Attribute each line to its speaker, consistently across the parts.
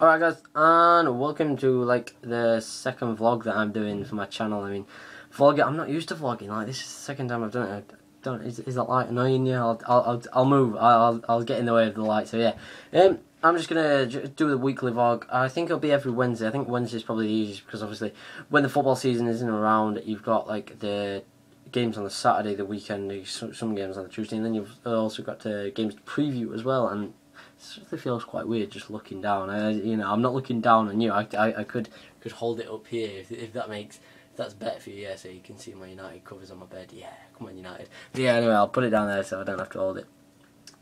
Speaker 1: Alright guys, and welcome to the second vlog that I'm doing for my channel. I mean, vlogging, I'm not used to vlogging, this is the second time I've done it. Is that light annoying you? I'll move, I'll get in the way of the light, so yeah. I'm just gonna do the weekly vlog. I think it'll be every Wednesday. I think Wednesday's probably the easiest because obviously when the football season isn't around, you've got the games on the Saturday, the weekend, some games on the Tuesday, and then you've also got games to preview as well, and it really feels quite weird just looking down. I'm not looking down on you. I could hold it up here if that's better for you. Yeah, so you can see my United covers on my bed. Yeah, come on United. But yeah, anyway, I'll put it down there so I don't have to hold it.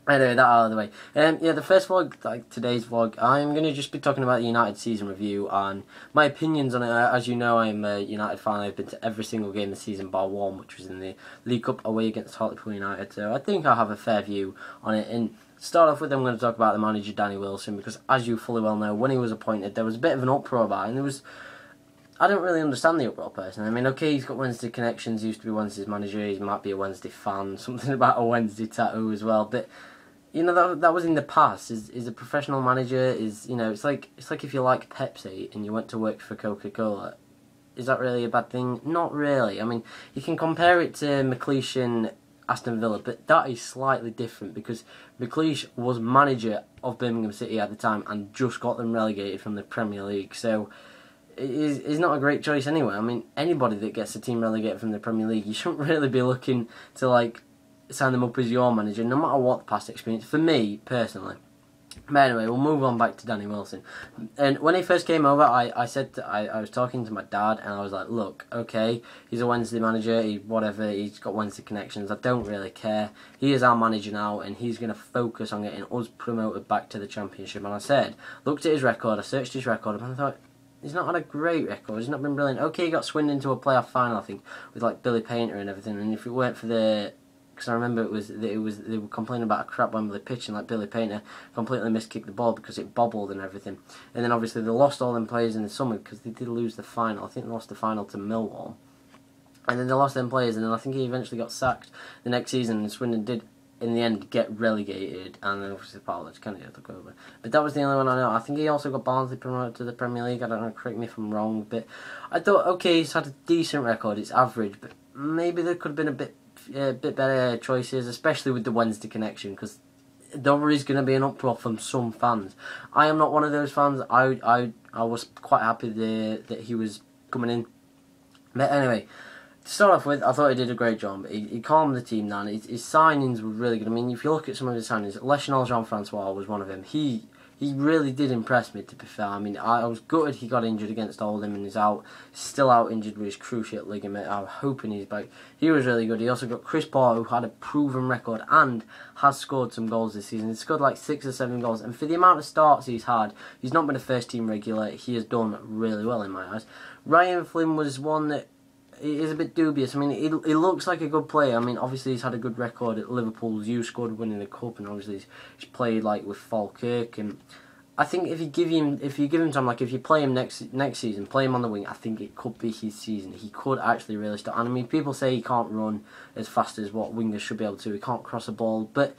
Speaker 1: Anyway, that out of the way. Yeah, the first vlog, today's vlog, I'm going to just be talking about the United season review and my opinions on it. As you know, I'm a United fan. I've been to every single game this season bar one, which was in the League Cup away against Hartlepool United. So I think I'll have a fair view on it. And to start off with, I'm going to talk about the manager, Danny Wilson, because as you fully well know, when he was appointed, there was a bit of an uproar about it, and I don't really understand the uproar personally. I mean, okay, he's got Wednesday connections, he used to be Wednesday's manager, he might be a Wednesday fan, something about a Wednesday tattoo as well, but that was in the past. Is a professional manager, it's like if you like Pepsi and you went to work for Coca-Cola. Is that really a bad thing? Not really. I mean, you can compare it to McLeish and Aston Villa, but that is slightly different because McLeish was manager of Birmingham City at the time and just got them relegated from the Premier League, so it's not a great choice anyway. I mean, anybody that gets a team relegated from the Premier League, you shouldn't really be looking to sign them up as your manager, no matter what the past experience, for me personally. But anyway, we'll move on back to Danny Wilson. And when he first came over, I was talking to my dad, and I was like, look, okay, he's a Wednesday manager, he's got Wednesday connections, I don't really care. He is our manager now, and he's going to focus on getting us promoted back to the Championship. And I said, looked at his record, I searched his record, and I thought, he's not had a great record, he's not been brilliant. Okay, he got Swindon to a playoff final, I think, with Billy Painter and everything, and if it weren't for because I remember they were complaining about a crap Wembley pitch, and Billy Painter completely miskicked the ball because it bobbled and everything. And then obviously they lost all them players in the summer because they did lose the final. I think they lost the final to Millwall. And then they lost them players, and then I think he eventually got sacked the next season, and Swindon did in the end get relegated, and then obviously Parliament kind of took over. But that was the only one I know. I think he also got Barnsley promoted to the Premier League. I don't know, correct me if I'm wrong, but I thought, okay, he's had a decent record, it's average, but maybe there could have been a bit better choices, especially with the Wednesday connection, because there is going to be an uproar from some fans. I am not one of those fans. I was quite happy that he was coming in. But anyway, to start off with, I thought he did a great job. He calmed the team down. His signings were really good. I mean, if you look at some of his signings, Leschanel Jean-Francois was one of them. He really did impress me, to be fair. I mean, I was gutted he got injured against Oldham and is still out injured with his cruciate ligament. I'm hoping he's back. He was really good. He also got Chris Paul, who had a proven record and has scored some goals this season. He's scored 6 or 7 goals, and for the amount of starts he's had, he's not been a first team regular. He has done really well in my eyes. Ryan Flynn was one that is a bit dubious. I mean, he looks like a good player. I mean, obviously he's had a good record at Liverpool's youth squad, winning the cup, and obviously he's played with Falkirk. And I think if you give him time, if you play him next season, play him on the wing, I think it could be his season. He could actually really start. And I mean, people say he can't run as fast as what wingers should be able to. He can't cross a ball, but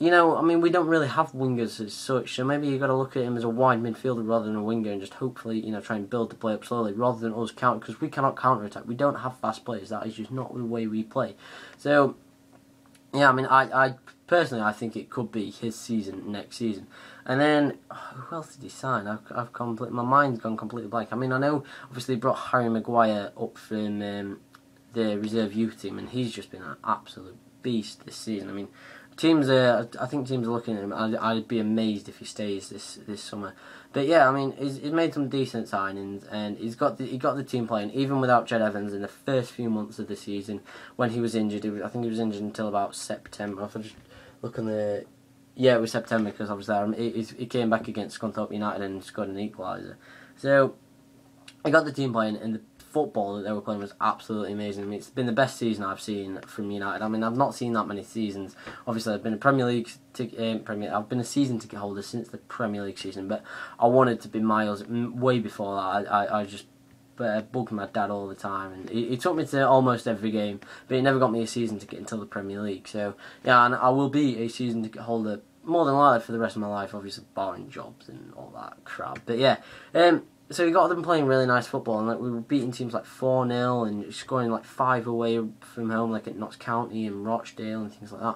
Speaker 1: I mean, we don't really have wingers as such, so maybe you've got to look at him as a wide midfielder rather than a winger, and just hopefully, try and build the play up slowly rather than us counter, because we cannot counter-attack. We don't have fast players. That is just not the way we play. So, yeah, I mean, I personally, I think it could be his season next season. And then, who else did he sign? My mind's gone completely blank. I mean, I know, obviously, he brought Harry Maguire up from the reserve youth team, and he's just been an absolute beast this season. I mean, I think teams are looking at him. I'd be amazed if he stays this summer. But yeah, I mean, he's made some decent signings, and he got the team playing even without Jed Evans in the first few months of the season when he was injured. I think he was injured until about September. If I just look on the, yeah, it was September, because obviously he came back against Scunthorpe United and scored an equaliser. So he got the team playing, and the football that they were playing was absolutely amazing. I mean, it's been the best season I've seen from United. I mean, I've not seen that many seasons. Obviously, I've been I've been a season ticket holder since the Premier League season, but I wanted to be miles way before that. I just bugged my dad all the time, and he took me to almost every game, but he never got me a season ticket until the Premier League. So yeah, and I will be a season ticket holder more than likely for the rest of my life, obviously barring jobs and all that crap. But yeah, so we got them playing really nice football, and like we were beating teams like 4-0 and scoring like 5 away from home, like at Notts County and Rochdale and things like that.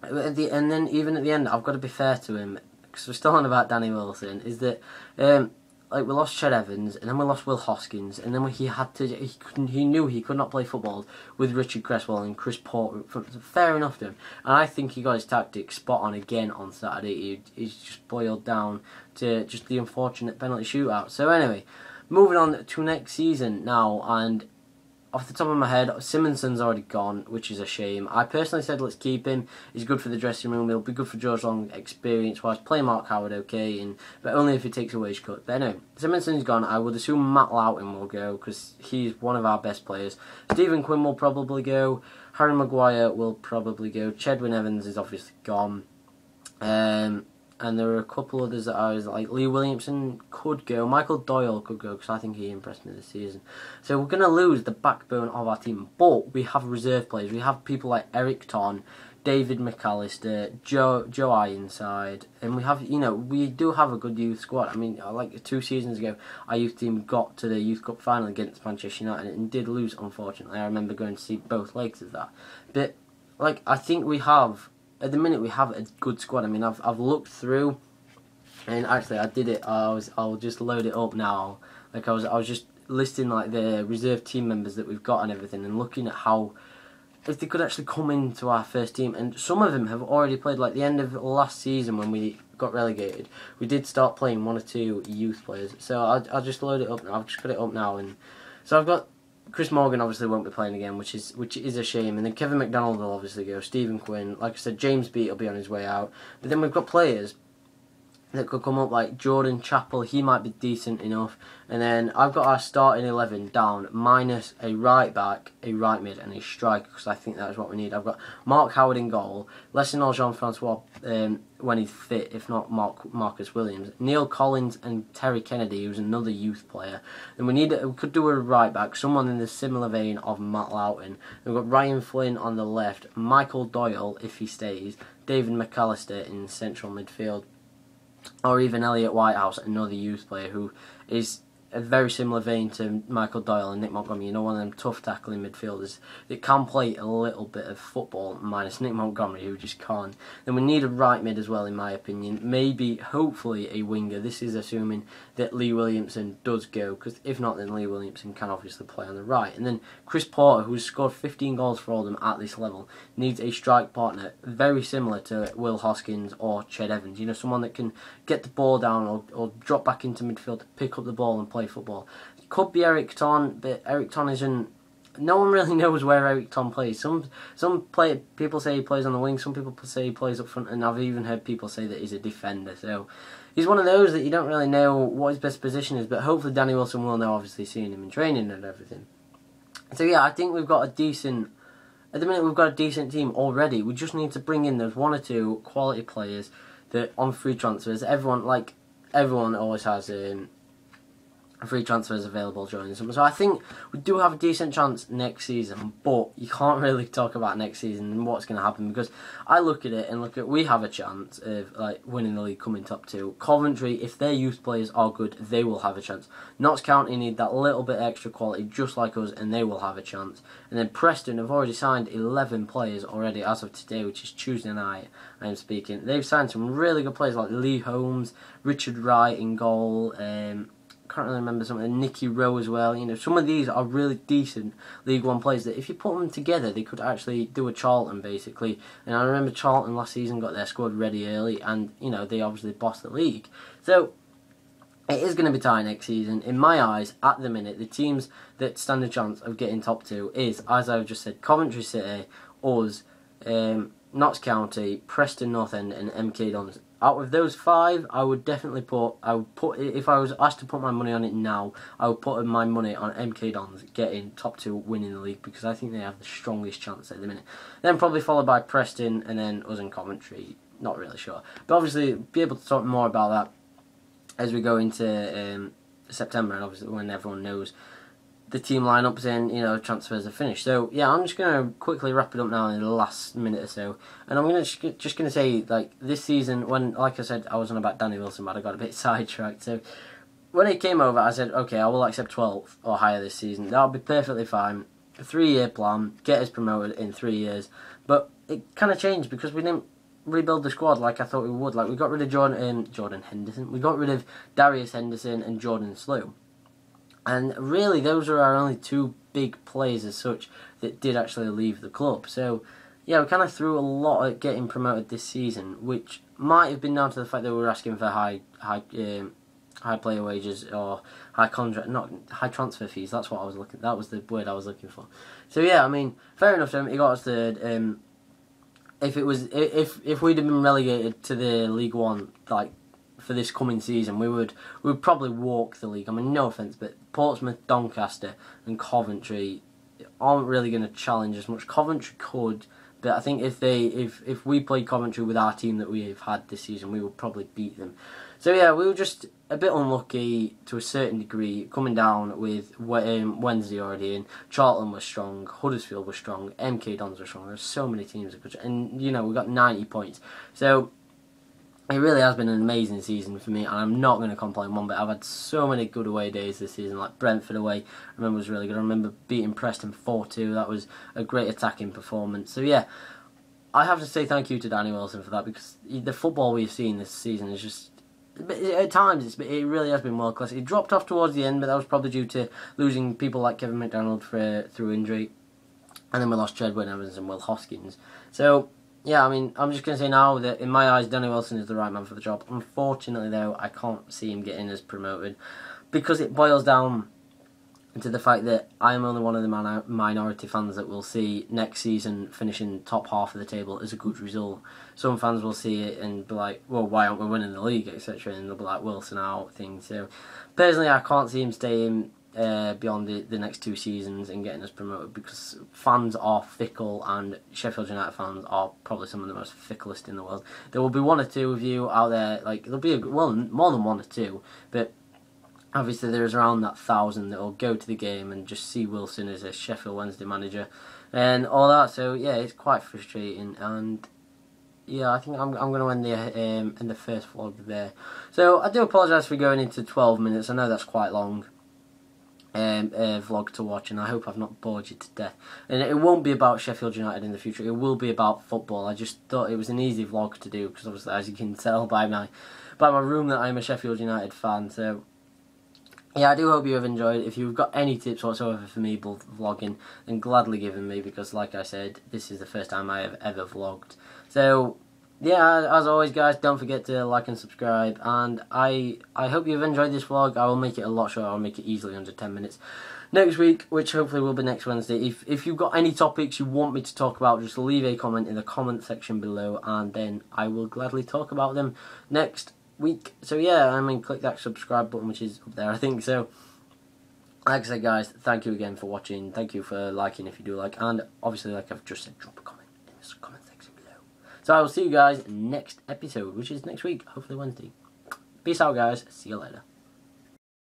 Speaker 1: But then even at the end, I've got to be fair to him, because we're still on about Danny Wilson, is that like we lost Ched Evans, and then we lost Will Hoskins, and then he knew he could not play football with Richard Cresswell and Chris Porter. Fair enough to him, and I think he got his tactics spot on again on Saturday. He's just boiled down to just the unfortunate penalty shootout. So anyway, moving on to next season now, and off the top of my head, Simonson's already gone, which is a shame. I personally said let's keep him. He's good for the dressing room. He'll be good for George Long experience-wise. Play Mark Howard okay, but only if he takes a wage cut. But anyway, Simonson's gone. I would assume Matt Loughton will go, because he's one of our best players. Stephen Quinn will probably go. Harry Maguire will probably go. Chedwin Evans is obviously gone. And there are a couple others that I was like, Lee Williamson could go, Michael Doyle could go, because I think he impressed me this season. So we're going to lose the backbone of our team, but we have reserve players. We have people like Eric Ton, David McAllister, Joe Ironside, and we have, we do have a good youth squad. I mean, like 2 seasons ago, our youth team got to the Youth Cup final against Manchester United and did lose, unfortunately. I remember going to see both legs of that. But, like, I think we have... At the minute, we have a good squad. I mean, I've looked through, and actually, I did it. I'll just load it up now. Like I was just listing like the reserve team members that we've got and everything, and looking at how if they could actually come into our first team. And some of them have already played. Like the end of last season when we got relegated, we did start playing 1 or 2 youth players. So I'll just load it up now. I've just got it up now, and so I've got. Chris Morgan obviously won't be playing again, which is a shame. And then Kevin McDonald will obviously go. Stephen Quinn, like I said, James Beat will be on his way out. But then we've got players that could come up like Jordan Chappell. He might be decent enough. And then I've got our starting 11 down minus a right back, a right mid, and a striker, because I think that's what we need. I've got Mark Howard in goal, Lesson Jean-Francois when he's fit, if not Marcus Williams, Neil Collins and Terry Kennedy, who's another youth player. And we could do a right back, someone in the similar vein of Matt Loughton. We've got Ryan Flynn on the left, Michael Doyle if he stays, David McAllister in central midfield, or even Elliot Whitehouse, another youth player who is a very similar vein to Michael Doyle and Nick Montgomery. One of them tough tackling midfielders that can play a little bit of football, minus Nick Montgomery, who just can't. Then we need a right mid as well, in my opinion. Maybe, hopefully, a winger. This is assuming that Lee Williamson does go, because if not, then Lee Williamson can obviously play on the right. And then Chris Porter, who's scored 15 goals for Oldham at this level, needs a strike partner very similar to Will Hoskins or Ched Evans. Someone that can get the ball down or drop back into midfield to pick up the ball and play football. It could be Eric Ton, but Eric Ton isn't. No one really knows where Eric Ton plays. Some people say he plays on the wing. Some people say he plays up front, and I've even heard people say that he's a defender. So he's one of those that you don't really know what his best position is. But hopefully Danny Wilson will know, obviously seeing him in training and everything. So yeah, I think we've got a decent. At the minute, we've got a decent team already. We just need to bring in those 1 or 2 quality players that on free transfers. Everyone always has free transfers available during the summer. So I think we do have a decent chance next season, but you can't really talk about next season and what's going to happen, because I look at it and we have a chance of like winning the league, coming top 2. Coventry, if their youth players are good, they will have a chance. Notts County need that little bit extra quality just like us, and they will have a chance. And then Preston have already signed 11 players already as of today, which is Tuesday night I am speaking. They've signed some really good players like Lee Holmes, Richard Wright in goal, can't really remember something, Nicky Rowe as well. Some of these are really decent League One players that if you put them together, they could actually do a Charlton, basically. And I remember Charlton last season got their squad ready early, and, they obviously bossed the league. So it is going to be tight next season. In my eyes, at the minute, the teams that stand a chance of getting top 2 is, as I've just said, Coventry City, us, Notts County, Preston North End, and MK Dons. Out of those 5, I would definitely if I was asked to put my money on it now, I would put my money on MK Dons getting top 2, winning the league, because I think they have the strongest chance at the minute. Then probably followed by Preston, and then us and Coventry. Not really sure, but obviously be able to talk more about that as we go into September, and obviously when everyone knows the team lineups in, you know, transfers are finished. So yeah, I'm just gonna quickly wrap it up now in the last minute or so, and I'm just gonna say, like, this season, when, like I said, I was on about Danny Wilson, but I got a bit sidetracked. So when he came over, I said, okay, I will accept 12th or higher this season. That'll be perfectly fine. A 3-year plan, get us promoted in 3 years. But it kind of changed because we didn't rebuild the squad like I thought we would. Like, we got rid of Jordan Henderson, we got rid of Darius Henderson and Jordan Slew. And really, those are our only 2 big players as such that did actually leave the club. So, yeah, we kind of threw a lot at getting promoted this season, which might have been down to the fact that we were asking for high player wages or high transfer fees. That's what I was looking. That was the word I was looking for. So yeah, I mean, fair enough to him. He got us third. If we'd have been relegated to the League One, like, for this coming season, we would probably walk the league. I mean, no offence, but Portsmouth, Doncaster, and Coventry aren't really going to challenge as much. Coventry could, but I think if we played Coventry with our team that we've had this season, we would probably beat them. So yeah, we were just a bit unlucky to a certain degree, coming down with Wednesday already in. Charlton was strong, Huddersfield was strong, MK Dons were strong. There's so many teams that could, and you know, we got 90 points. So it really has been an amazing season for me, and I'm not going to complain one bit. I've had so many good away days this season, like Brentford away, I remember was really good. I remember beating Preston 4-2, that was a great attacking performance. So yeah, I have to say thank you to Danny Wilson for that, because the football we've seen this season is just, at times, it really has been world class. It dropped off towards the end, but that was probably due to losing people like Kevin McDonald through injury, and then we lost Jedwin Evans and Will Hoskins. So yeah, I mean, I'm just going to say now that in my eyes, Danny Wilson is the right man for the job. Unfortunately, though, I can't see him getting us promoted, because it boils down to the fact that I am only one of the minority fans that will see next season finishing top half of the table as a good result. Some fans will see it and be like, well, why aren't we winning the league, etc., and they'll be like, Wilson out, thing. So personally, I can't see him staying beyond the next 2 seasons and getting us promoted, because fans are fickle, and Sheffield United fans are probably some of the most ficklest in the world. There will be 1 or 2 of you out there, like, there'll be more than 1 or 2, but obviously there's around that 1,000 that will go to the game and just see Wilson as a Sheffield Wednesday manager and all that. So yeah, it's quite frustrating, and yeah, I think I'm going to end the first vlog there. So I do apologise for going into 12 minutes. I know that's quite long vlog to watch, and I hope I've not bored you to death. And it won't be about Sheffield United in the future. It will be about football. I just thought it was an easy vlog to do, because obviously, as you can tell by my room, that I'm a Sheffield United fan. So yeah, I do hope you have enjoyed. If you've got any tips whatsoever for me vlogging, then gladly give them me, because like I said, this is the first time I have ever vlogged. So yeah, as always, guys, don't forget to like and subscribe, and I hope you've enjoyed this vlog. I will make it a lot shorter. I'll make it easily under 10 minutes next week, which hopefully will be next Wednesday. If you've got any topics you want me to talk about, just leave a comment in the comment section below, and then I will gladly talk about them next week. So yeah, I mean, click that subscribe button, which is up there, I think. So like I said, guys, thank you again for watching. Thank you for liking if you do like, and obviously, like I've just said, drop a comment in the comment section below. So I will see you guys next episode, which is next week, hopefully Wednesday. Peace out, guys. See you later.